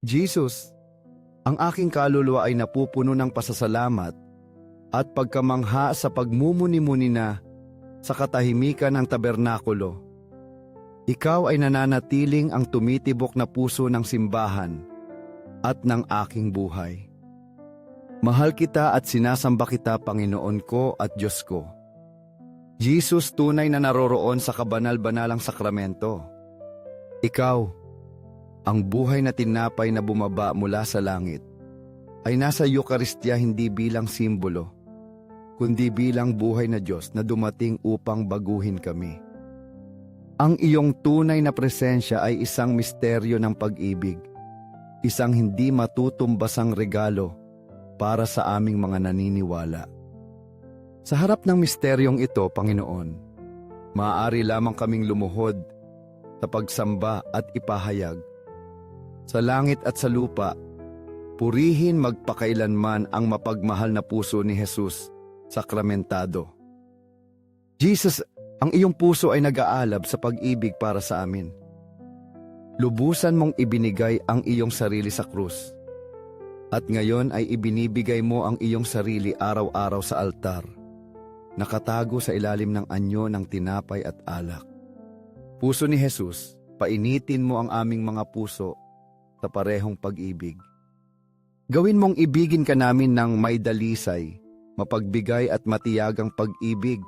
Jesus, ang aking kaluluwa ay napupuno ng pasasalamat at pagkamangha sa pagmumuni-muni na sa katahimikan ng tabernakulo. Ikaw ay nananatiling ang tumitibok na puso ng simbahan at ng aking buhay. Mahal kita at sinasamba kita, Panginoon ko at Diyos ko. Jesus, tunay na naroroon sa kabanal-banalang sakramento. Ikaw, ang buhay na tinapay na bumaba mula sa langit, ay nasa Eucharistia hindi bilang simbolo, kundi bilang buhay na Diyos na dumating upang baguhin kami. Ang iyong tunay na presensya ay isang misteryo ng pag-ibig, isang hindi matutumbasang regalo para sa aming mga naniniwala. Sa harap ng misteryong ito, Panginoon, maaari lamang kaming lumuhod sa pagsamba at ipahayag. Sa langit at sa lupa, purihin magpakailanman ang mapagmahal na puso ni Jesus, sakramentado. Jesus, ang iyong puso ay nag-aalab sa pag-ibig para sa amin. Lubusan mong ibinigay ang iyong sarili sa krus. At ngayon ay ibinibigay mo ang iyong sarili araw-araw sa altar, nakatago sa ilalim ng anyo ng tinapay at alak. Puso ni Jesus, painitin mo ang aming mga puso sa parehong pag-ibig. Gawin mong ibigin ka namin ng may dalisay, mapagbigay at matiyagang pag-ibig.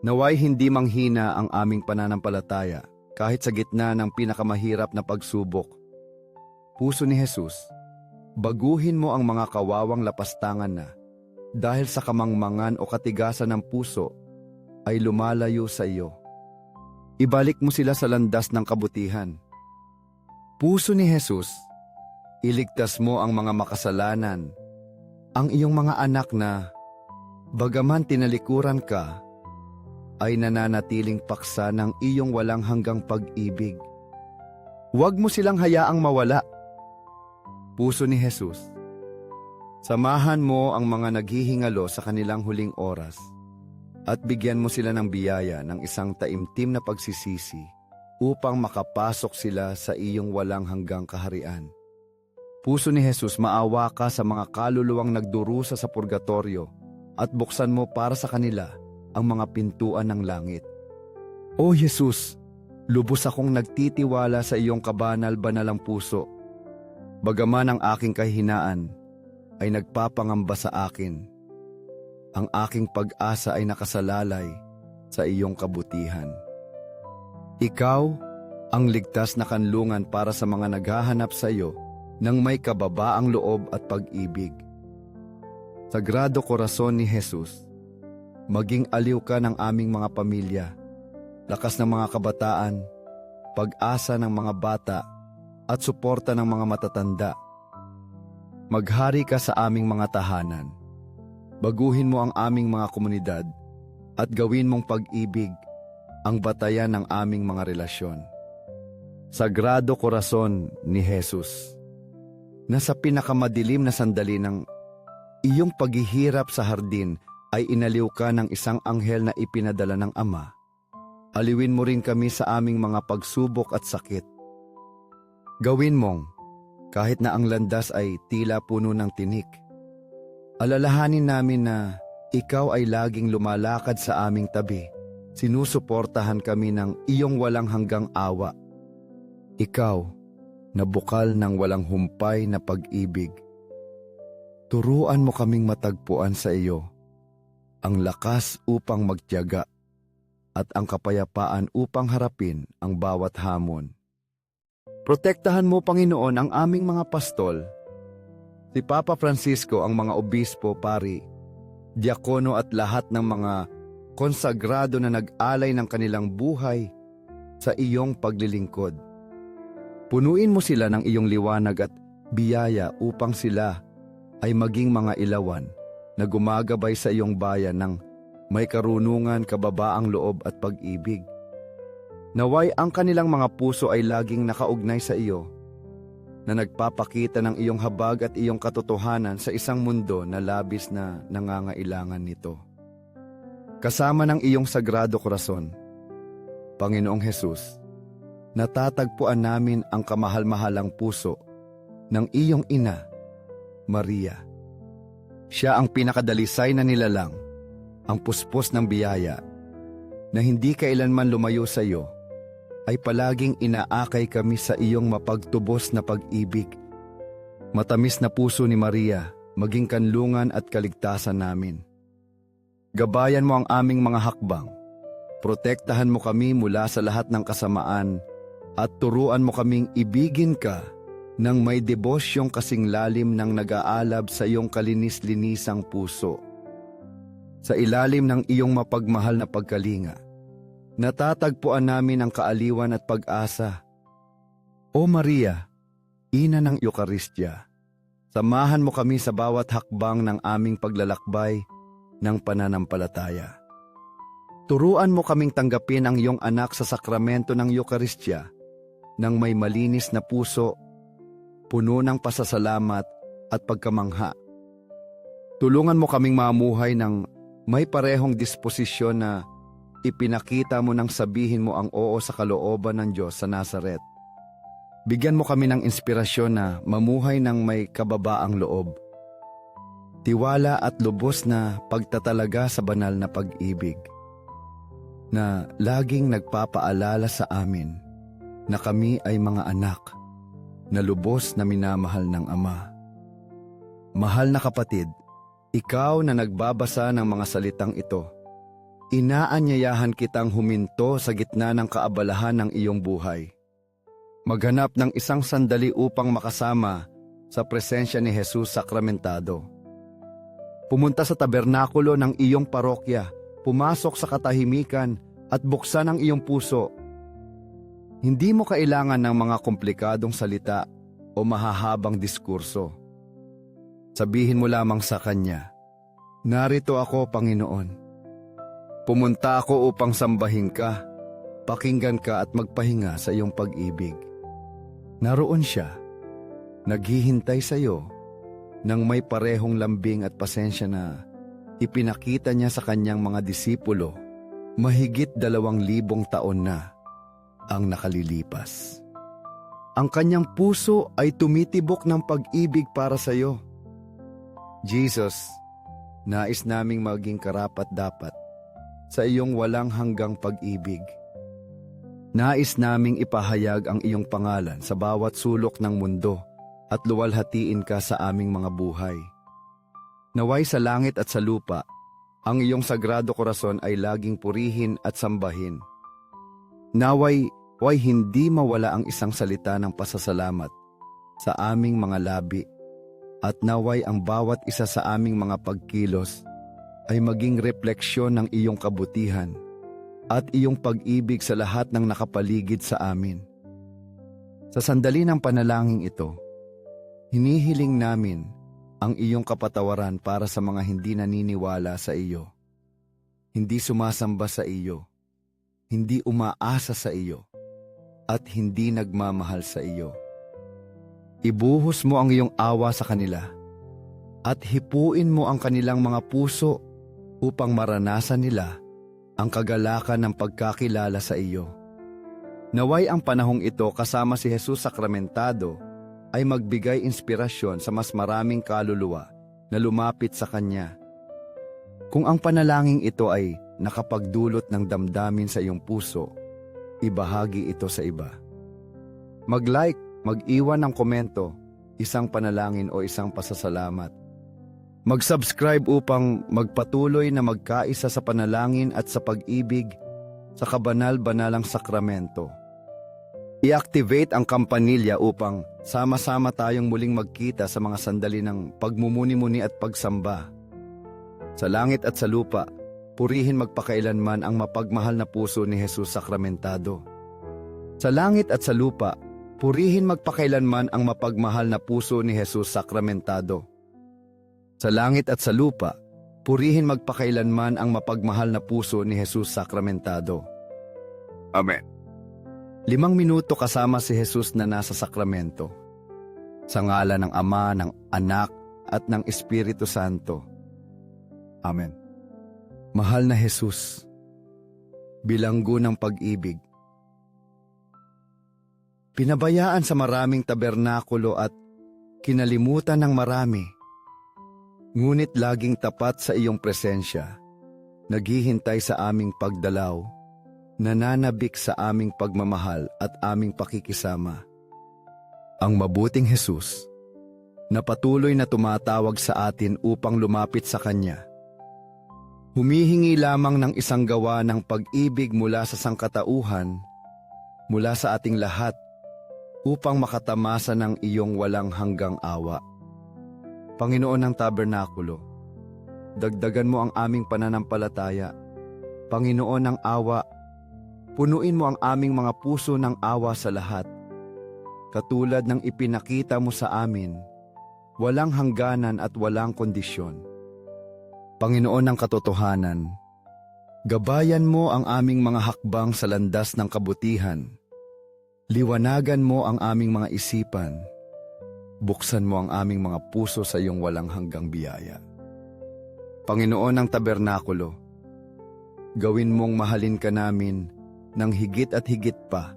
Naway hindi manghina ang aming pananampalataya kahit sa gitna ng pinakamahirap na pagsubok. Puso ni Jesus, baguhin mo ang mga kawawang lapastangan na, dahil sa kamangmangan o katigasan ng puso, ay lumalayo sa iyo. Ibalik mo sila sa landas ng kabutihan. Puso ni Jesus, iligtas mo ang mga makasalanan, ang iyong mga anak na, bagaman tinalikuran ka, ay nananatiling paksa ng iyong walang hanggang pag-ibig. Huwag mo silang hayaang mawala. Puso ni Jesus, samahan mo ang mga naghihingalo sa kanilang huling oras at bigyan mo sila ng biyaya ng isang taimtim na pagsisisi upang makapasok sila sa iyong walang hanggang kaharian. Puso ni Jesus, maawa ka sa mga kaluluwang nagdurusa sa purgatorio at buksan mo para sa kanila ang mga pintuan ng langit. O Jesus, lubos akong nagtitiwala sa iyong kabanal-banalang puso. Bagaman ang aking kahinaan ay nagpapangamba sa akin, ang aking pag-asa ay nakasalalay sa iyong kabutihan. Ikaw ang ligtas na kanlungan para sa mga naghahanap sa iyo ng may kababaang loob at pag-ibig. Sagrado Corazon ni Jesus, maging aliw ka ng aming mga pamilya, lakas ng mga kabataan, pag-asa ng mga bata, at suporta ng mga matatanda. Maghari ka sa aming mga tahanan. Baguhin mo ang aming mga komunidad at gawin mong pag-ibig ang batayan ng aming mga relasyon. Sagrado Corazon ni Jesus, nasa pinakamadilim na sandali ng iyong paghihirap sa hardin ay inaliw ka ng isang anghel na ipinadala ng Ama. Aliwin mo rin kami sa aming mga pagsubok at sakit. Gawin mong, kahit na ang landas ay tila puno ng tinik, alalahanin namin na ikaw ay laging lumalakad sa aming tabi. Sinusuportahan kami ng iyong walang hanggang awa. Ikaw, na bukal ng walang humpay na pag-ibig. Turuan mo kaming matagpuan sa iyo ang lakas upang magtiyaga at ang kapayapaan upang harapin ang bawat hamon. Protektahan mo, Panginoon, ang aming mga pastol, si Papa Francisco, ang mga obispo, pari, diakono at lahat ng mga konsagrado na nag-alay ng kanilang buhay sa iyong paglilingkod. Punuin mo sila ng iyong liwanag at biyaya upang sila ay maging mga ilawan na gumagabay sa iyong bayan ng may karunungan, kababaang loob at pag-ibig. Naway ang kanilang mga puso ay laging nakaugnay sa iyo, na nagpapakita ng iyong habag at iyong katotohanan sa isang mundo na labis na nangangailangan nito. Kasama ng iyong Sagrado Corazon, Panginoong Jesus, natatagpuan namin ang kamahal-mahalang puso ng iyong ina, Maria. Siya ang pinakadalisay na nilalang, ang puspos ng biyaya, na hindi kailanman lumayo sa iyo, ay palaging inaakay kami sa iyong mapagtubos na pag-ibig. Matamis na puso ni Maria, maging kanlungan at kaligtasan namin. Gabayan mo ang aming mga hakbang. Protektahan mo kami mula sa lahat ng kasamaan at turuan mo kaming ibigin ka ng may debosyong kasing lalim ng nag-aalab sa iyong kalinis-linisang puso. Sa ilalim ng iyong mapagmahal na pagkalinga, natatagpuan namin ang kaaliwan at pag-asa. O Maria, ina ng Eukaristya, samahan mo kami sa bawat hakbang ng aming paglalakbay ng pananampalataya. Turuan mo kaming tanggapin ang iyong anak sa sakramento ng Eukaristya ng may malinis na puso, puno ng pasasalamat at pagkamangha. Tulungan mo kaming mamuhay ng may parehong disposisyon na ipinakita mo nang sabihin mo ang oo sa kalooban ng Diyos sa Nazaret. Bigyan mo kami ng inspirasyon na mamuhay ng may kababaang loob, tiwala at lubos na pagtatalaga sa banal na pag-ibig, na laging nagpapaalala sa amin na kami ay mga anak na lubos na minamahal ng Ama. Mahal na kapatid, ikaw na nagbabasa ng mga salitang ito, inaanyayahan kitang huminto sa gitna ng kaabalahan ng iyong buhay. Maghanap ng isang sandali upang makasama sa presensya ni Jesus sakramentado. Pumunta sa tabernakulo ng iyong parokya, pumasok sa katahimikan at buksan ang iyong puso. Hindi mo kailangan ng mga komplikadong salita o mahahabang diskurso. Sabihin mo lamang sa Kanya, "Narito ako, Panginoon. Pumunta ako upang sambahin ka, pakinggan ka at magpahinga sa iyong pag-ibig." Naroon siya, naghihintay sa iyo, nang may parehong lambing at pasensya na ipinakita niya sa kanyang mga disipulo mahigit 2,000 taon na ang nakalilipas. Ang kanyang puso ay tumitibok ng pag-ibig para sa iyo. Jesus, nais naming maging karapat-dapat sa iyong walang hanggang pag-ibig. Nais naming ipahayag ang iyong pangalan sa bawat sulok ng mundo at luwalhatiin ka sa aming mga buhay. Naway sa langit at sa lupa, ang iyong sagrado korason ay laging purihin at sambahin. Naway hindi mawala ang isang salita ng pasasalamat sa aming mga labi, at naway ang bawat isa sa aming mga pagkilos ay maging refleksyon ng iyong kabutihan at iyong pag-ibig sa lahat ng nakapaligid sa amin. Sa sandali ng panalangin ito, hinihiling namin ang iyong kapatawaran para sa mga hindi naniniwala sa iyo, hindi sumasamba sa iyo, hindi umaasa sa iyo, at hindi nagmamahal sa iyo. Ibuhos mo ang iyong awa sa kanila at hipuin mo ang kanilang mga puso upang maranasan nila ang kagalakan ng pagkakilala sa iyo. Naway ang panahong ito kasama si Jesus sakramentado ay magbigay inspirasyon sa mas maraming kaluluwa na lumapit sa Kanya. Kung ang panalangin ito ay nakapagdulot ng damdamin sa iyong puso, ibahagi ito sa iba. Mag-like, mag-iwan ng komento, isang panalangin o isang pasasalamat. Mag-subscribe upang magpatuloy na magkaisa sa panalangin at sa pag-ibig sa kabanal-banalang sakramento. I-activate ang kampanilya upang sama-sama tayong muling magkita sa mga sandali ng pagmumuni-muni at pagsamba. Sa langit at sa lupa, purihin magpakailanman ang mapagmahal na puso ni Jesus sakramentado. Sa langit at sa lupa, purihin magpakailanman ang mapagmahal na puso ni Jesus sakramentado. Sa langit at sa lupa, purihin magpakailanman ang mapagmahal na puso ni Jesus sakramentado. Amen. 5 minuto kasama si Jesus na nasa sakramento. Sa ngalan ng Ama, ng Anak, at ng Espiritu Santo. Amen. Mahal na Jesus, bilanggo ng pag-ibig, pinabayaan sa maraming tabernakulo at kinalimutan ng marami. Ngunit laging tapat sa iyong presensya, naghihintay sa aming pagdalaw, nananabik sa aming pagmamahal at aming pakikisama. Ang mabuting Jesus, na patuloy na tumatawag sa atin upang lumapit sa Kanya. Humihingi lamang ng isang gawa ng pag-ibig mula sa sangkatauhan, mula sa ating lahat, upang makatamasa ng iyong walang hanggang awa. Panginoon ng tabernakulo, dagdagan mo ang aming pananampalataya. Panginoon ng awa, punuin mo ang aming mga puso ng awa sa lahat. Katulad ng ipinakita mo sa amin, walang hangganan at walang kondisyon. Panginoon ng katotohanan, gabayan mo ang aming mga hakbang sa landas ng kabutihan. Liwanagan mo ang aming mga isipan. Buksan mo ang aming mga puso sa iyong walang hanggang biyaya. Panginoon ng tabernakulo, gawin mong mahalin ka namin ng higit at higit pa,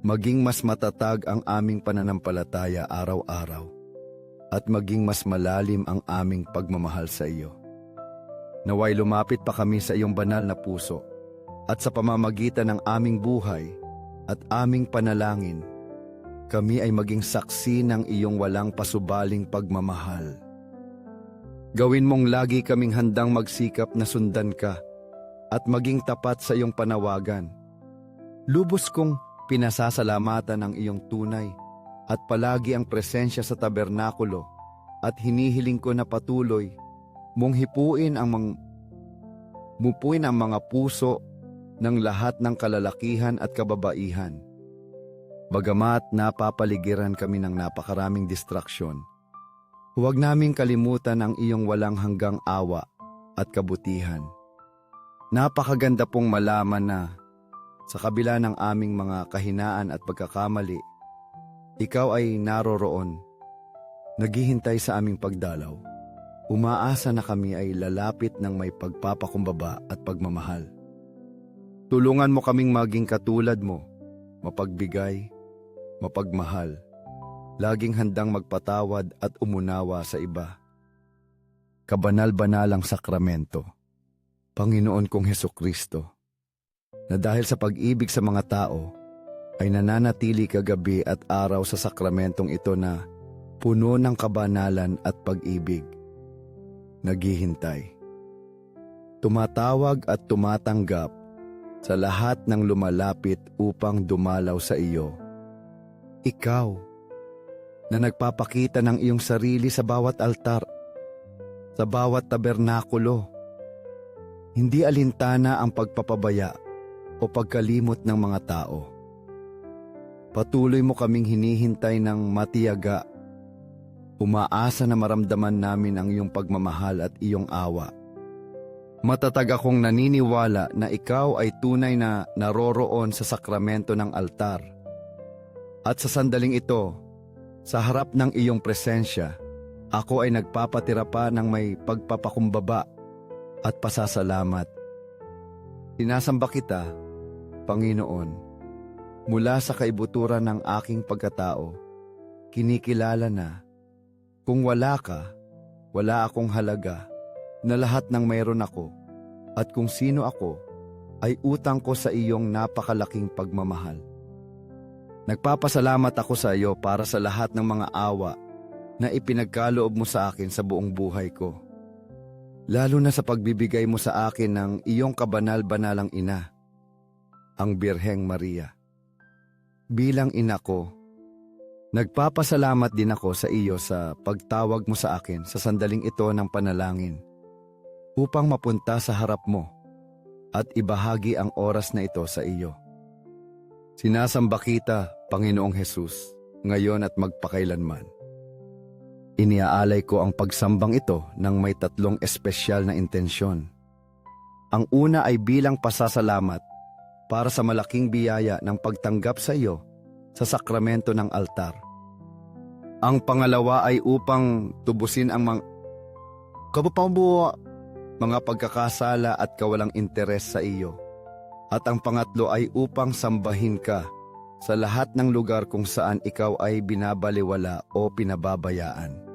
maging mas matatag ang aming pananampalataya araw-araw, at maging mas malalim ang aming pagmamahal sa iyo. Naway lumapit pa kami sa iyong banal na puso, at sa pamamagitan ng aming buhay at aming panalangin, kami ay maging saksi ng iyong walang pasubaling pagmamahal. Gawin mong lagi kaming handang magsikap na sundan ka at maging tapat sa iyong panawagan. Lubos kong pinasasalamatan ang iyong tunay at palagi ang presensya sa tabernakulo, at hinihiling ko na patuloy mong hipuin ang mga puso ng lahat ng kalalakihan at kababaihan. Bagamat napapaligiran kami ng napakaraming distraksyon, huwag naming kalimutan ang iyong walang hanggang awa at kabutihan. Napakaganda pong malaman na sa kabila ng aming mga kahinaan at pagkakamali, ikaw ay naroroon, naghihintay sa aming pagdalaw. Umaasa na kami ay lalapit ng may pagpapakumbaba at pagmamahal. Tulungan mo kaming maging katulad mo, mapagbigay, mapagmahal, laging handang magpatawad at umunawa sa iba. Kabanal-banalang sakramento, Panginoon kong Hesukristo, na dahil sa pag-ibig sa mga tao, ay nananatili kagabi at araw sa sakramentong ito na puno ng kabanalan at pag-ibig. Naghihintay, tumatawag at tumatanggap sa lahat ng lumalapit upang dumalaw sa iyo. Ikaw, na nagpapakita ng iyong sarili sa bawat altar, sa bawat tabernakulo. Hindi alintana ang pagpapabaya o pagkalimot ng mga tao. Patuloy mo kaming hinihintay ng matiyaga. Umaasa na maramdaman namin ang iyong pagmamahal at iyong awa. Matatag akong naniniwala na ikaw ay tunay na naroroon sa sakramento ng altar. At sa sandaling ito, sa harap ng iyong presensya, ako ay nagpapatira pa ng may pagpapakumbaba at pasasalamat. Sinasamba kita, Panginoon, mula sa kaibuturan ng aking pagkatao. Kinikilala na, kung wala ka, wala akong halaga, na lahat ng mayroon ako, at kung sino ako, ay utang ko sa iyong napakalaking pagmamahal. Nagpapasalamat ako sa iyo para sa lahat ng mga awa na ipinagkaloob mo sa akin sa buong buhay ko. Lalo na sa pagbibigay mo sa akin ng iyong kabanal-banalang ina, ang Birheng Maria. Bilang ina ko, nagpapasalamat din ako sa iyo sa pagtawag mo sa akin sa sandaling ito ng panalangin upang mapunta sa harap mo at ibahagi ang oras na ito sa iyo. Sinasamba kita, Panginoong Hesus, ngayon at magpakailanman. Iniaalay ko ang pagsambang ito ng may tatlong espesyal na intensyon. Ang una ay bilang pasasalamat para sa malaking biyaya ng pagtanggap sa iyo sa sakramento ng altar. Ang pangalawa ay upang tubusin ang mga pagkakasala at kawalang interes sa iyo. At ang pangatlo ay upang sambahin ka sa lahat ng lugar kung saan ikaw ay binabaliwala o pinababayaan.